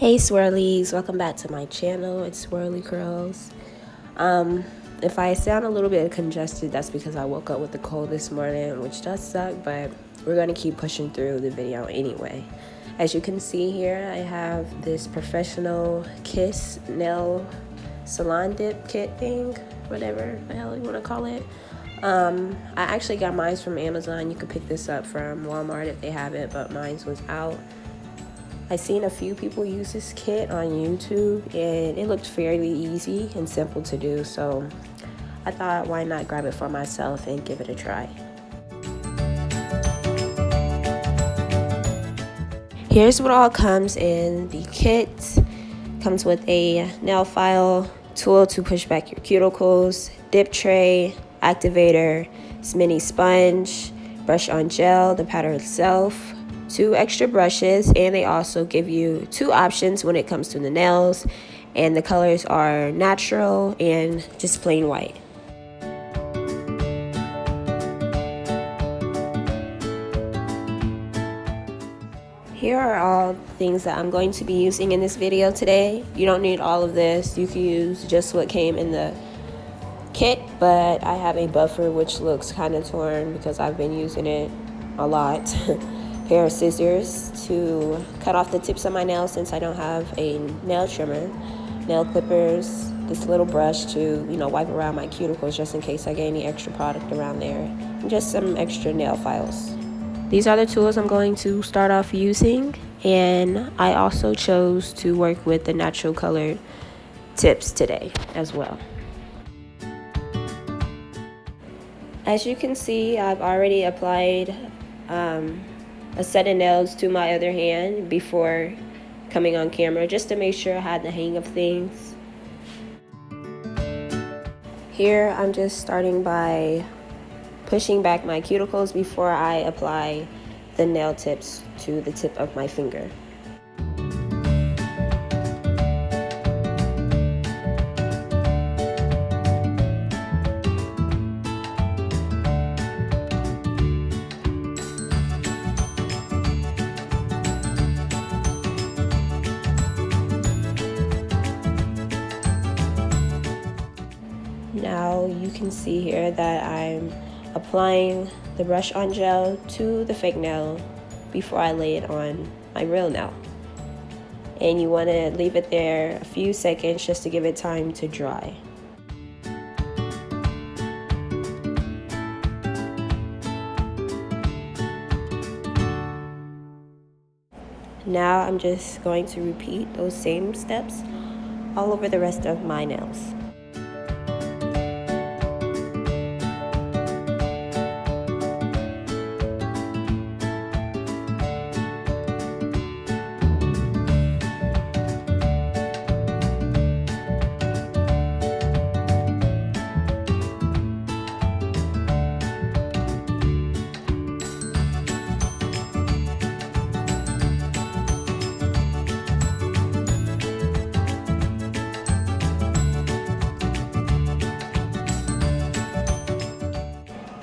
Hey swirlies, welcome back to my channel. It's Swirly Curls. If I sound a little bit congested, that's because I woke up with a cold this morning, which does suck, but we're gonna keep pushing through the video anyway. As you can see here, I have this professional Kiss nail salon dip kit thing, whatever the hell you wanna call it. I actually got mine from Amazon. You could pick this up from Walmart if they have it, but mine was out. I've seen a few people use this kit on YouTube and it looked fairly easy and simple to do, so I thought why not grab it for myself and give it a try. Here's what all comes in the kit. Comes with a nail file, tool to push back your cuticles, dip tray, activator, mini sponge, brush on gel, the powder itself, 2 extra brushes, and they also give you 2 options when it comes to the nails, and the colors are natural and just plain white. Here are all things that I'm going to be using in this video today. You don't need all of this. You can use just what came in the kit, but I have a buffer which looks kind of torn because I've been using it a lot. Pair of scissors to cut off the tips of my nails since I don't have a nail trimmer, nail clippers, this little brush to wipe around my cuticles just in case I get any extra product around there, and just some extra nail files. These are the tools I'm going to start off using, and I also chose to work with the natural colored tips today as well. As you can see, I've already applied a set of nails to my other hand before coming on camera just to make sure I had the hang of things. Here I'm just starting by pushing back my cuticles before I apply the nail tips to the tip of my finger. Now you can see here that I'm applying the brush on gel to the fake nail before I lay it on my real nail. And you want to leave it there a few seconds just to give it time to dry. Now I'm just going to repeat those same steps all over the rest of my nails.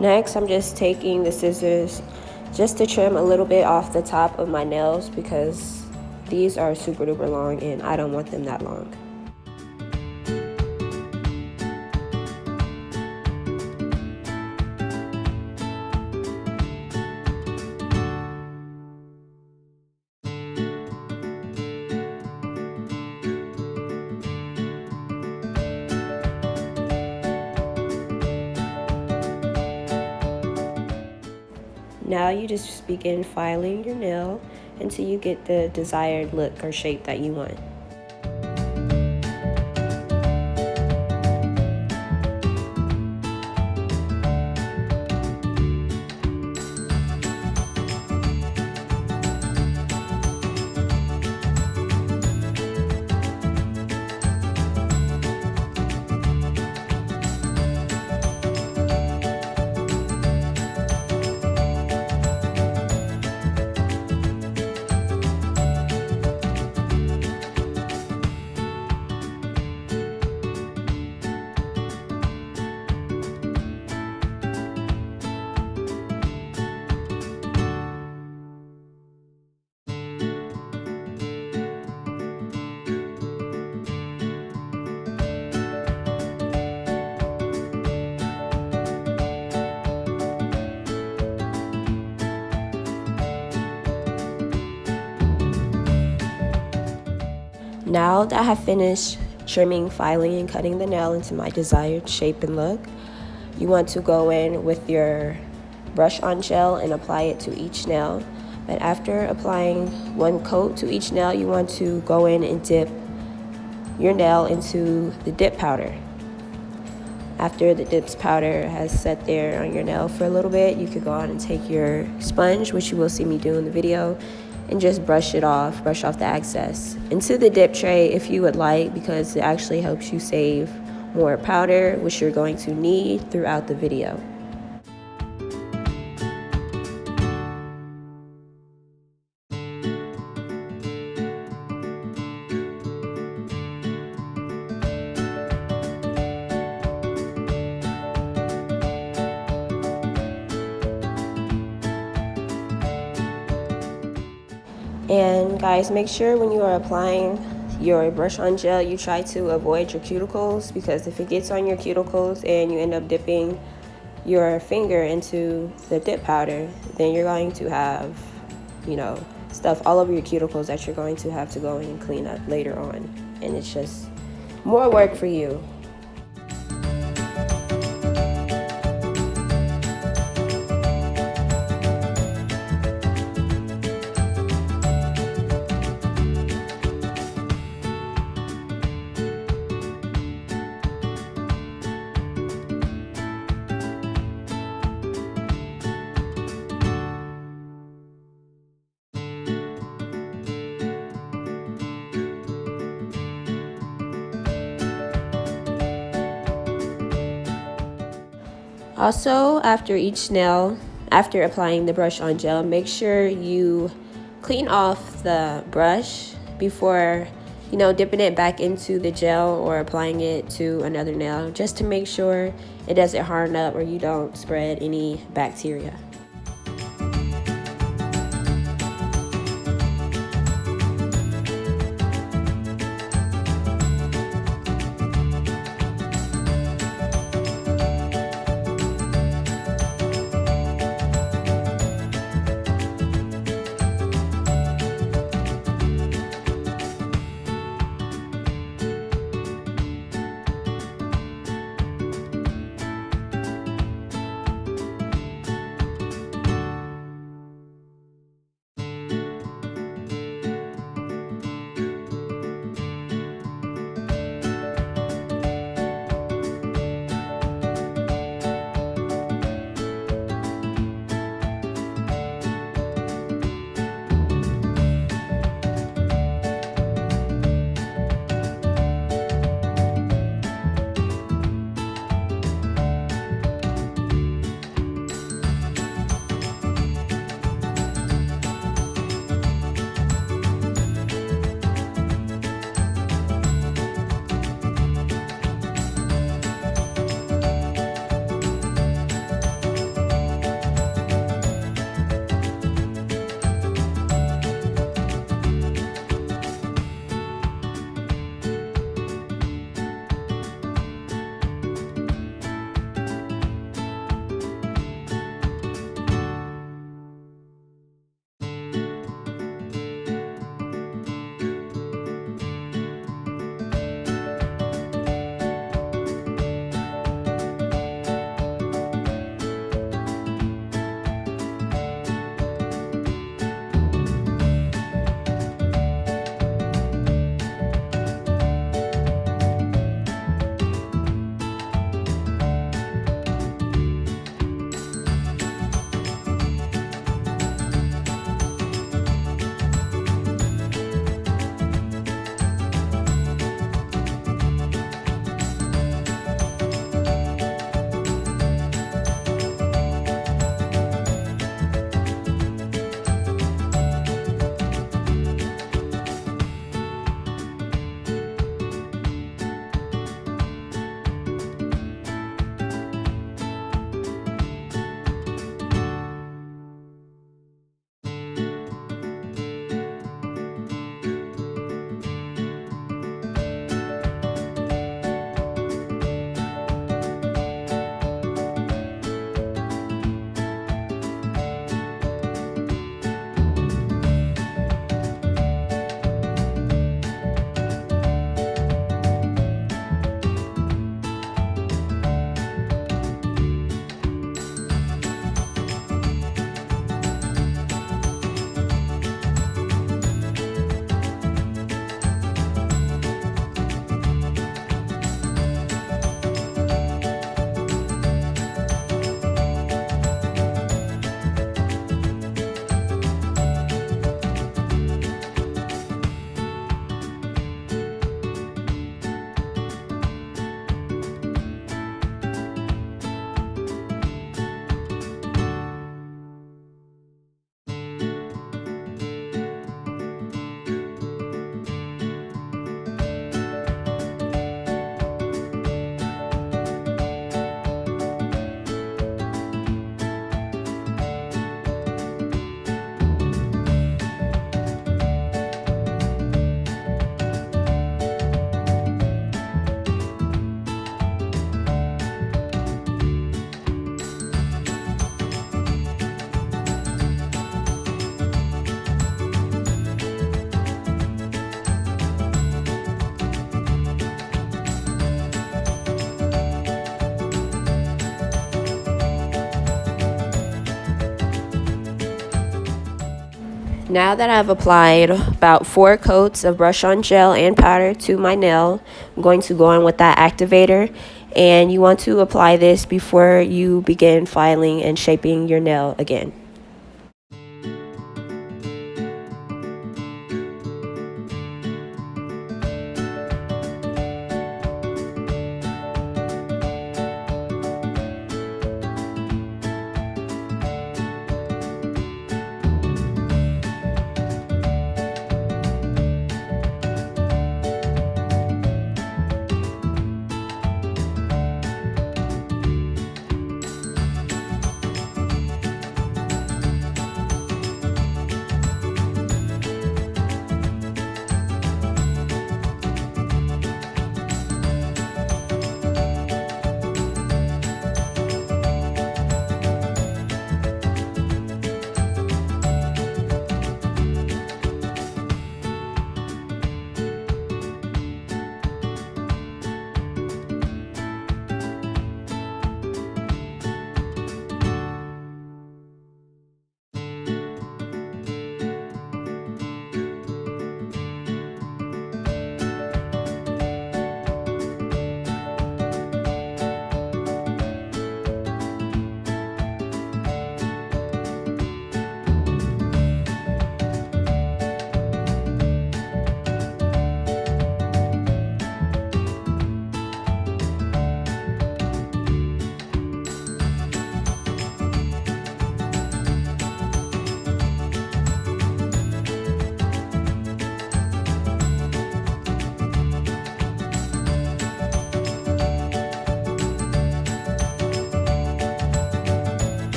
Next, I'm just taking the scissors just to trim a little bit off the top of my nails because these are super duper long and I don't want them that long. Now you just begin filing your nail until you get the desired look or shape that you want. Now that I have finished trimming, filing, and cutting the nail into my desired shape and look, you want to go in with your brush on gel and apply it to each nail. But after applying one coat to each nail, you want to go in and dip your nail into the dip powder. After the dip powder has set there on your nail for a little bit, you could go on and take your sponge, which you will see me do in the video, and just brush off the excess into the dip tray if you would like, because it actually helps you save more powder, which you're going to need throughout the video. And guys, make sure when you are applying your brush on gel, you try to avoid your cuticles, because if it gets on your cuticles and you end up dipping your finger into the dip powder, then you're going to have, stuff all over your cuticles that you're going to have to go in and clean up later on. And it's just more work for you. Also, after each nail, after applying the brush on gel, make sure you clean off the brush before, dipping it back into the gel or applying it to another nail, just to make sure it doesn't harden up or you don't spread any bacteria. Now that I've applied about 4 coats of brush-on gel and powder to my nail, I'm going to go in with that activator. And you want to apply this before you begin filing and shaping your nail again.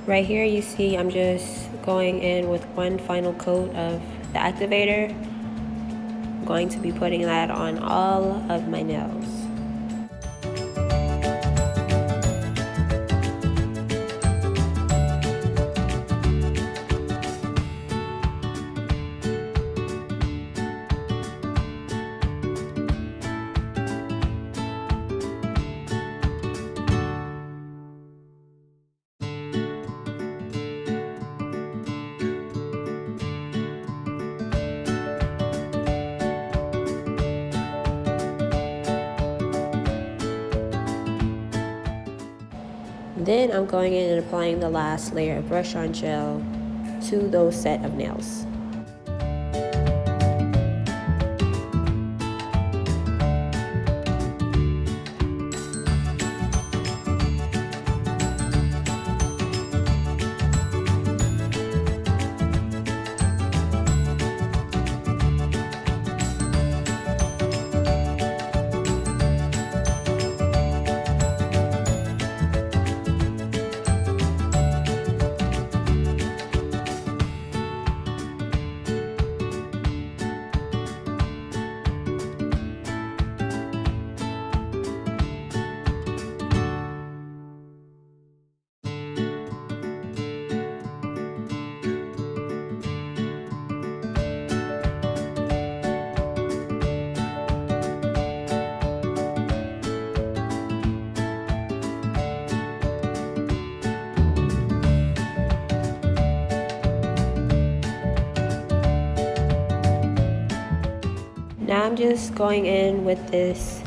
Right here you see I'm just going in with one final coat of the activator. I'm going to be putting that on all of my nails. Then I'm going in and applying the last layer of brush-on gel to those set of nails. Now I'm just going in with this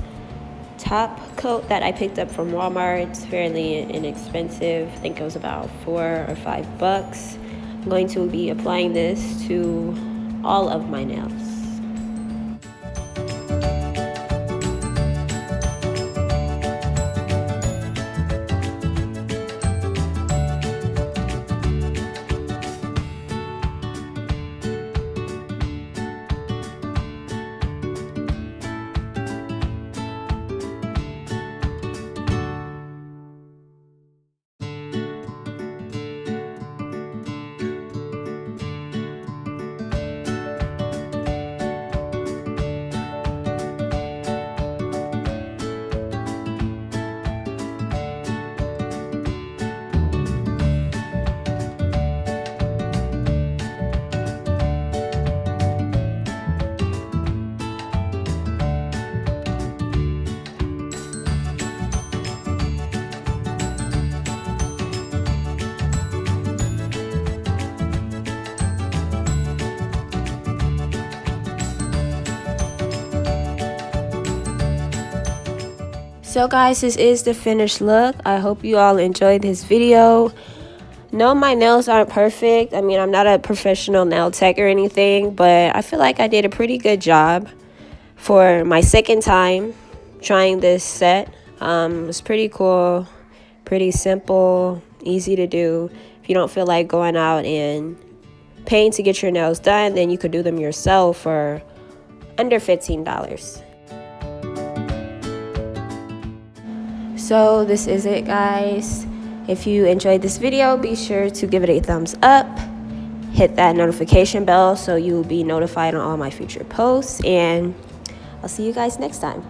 top coat that I picked up from Walmart. It's fairly inexpensive. I think it was about $4 or $5. I'm going to be applying this to all of my nails. So guys, this is the finished look. I hope you all enjoyed this video. No, my nails aren't perfect. I mean, I'm not a professional nail tech or anything, but I feel like I did a pretty good job for my second time trying this set. It's pretty cool, pretty simple, easy to do. If you don't feel like going out and paying to get your nails done, then you could do them yourself for under $15. So this is it, guys. If you enjoyed this video, be sure to give it a thumbs up, hit that notification bell so you will be notified on all my future posts, and I'll see you guys next time.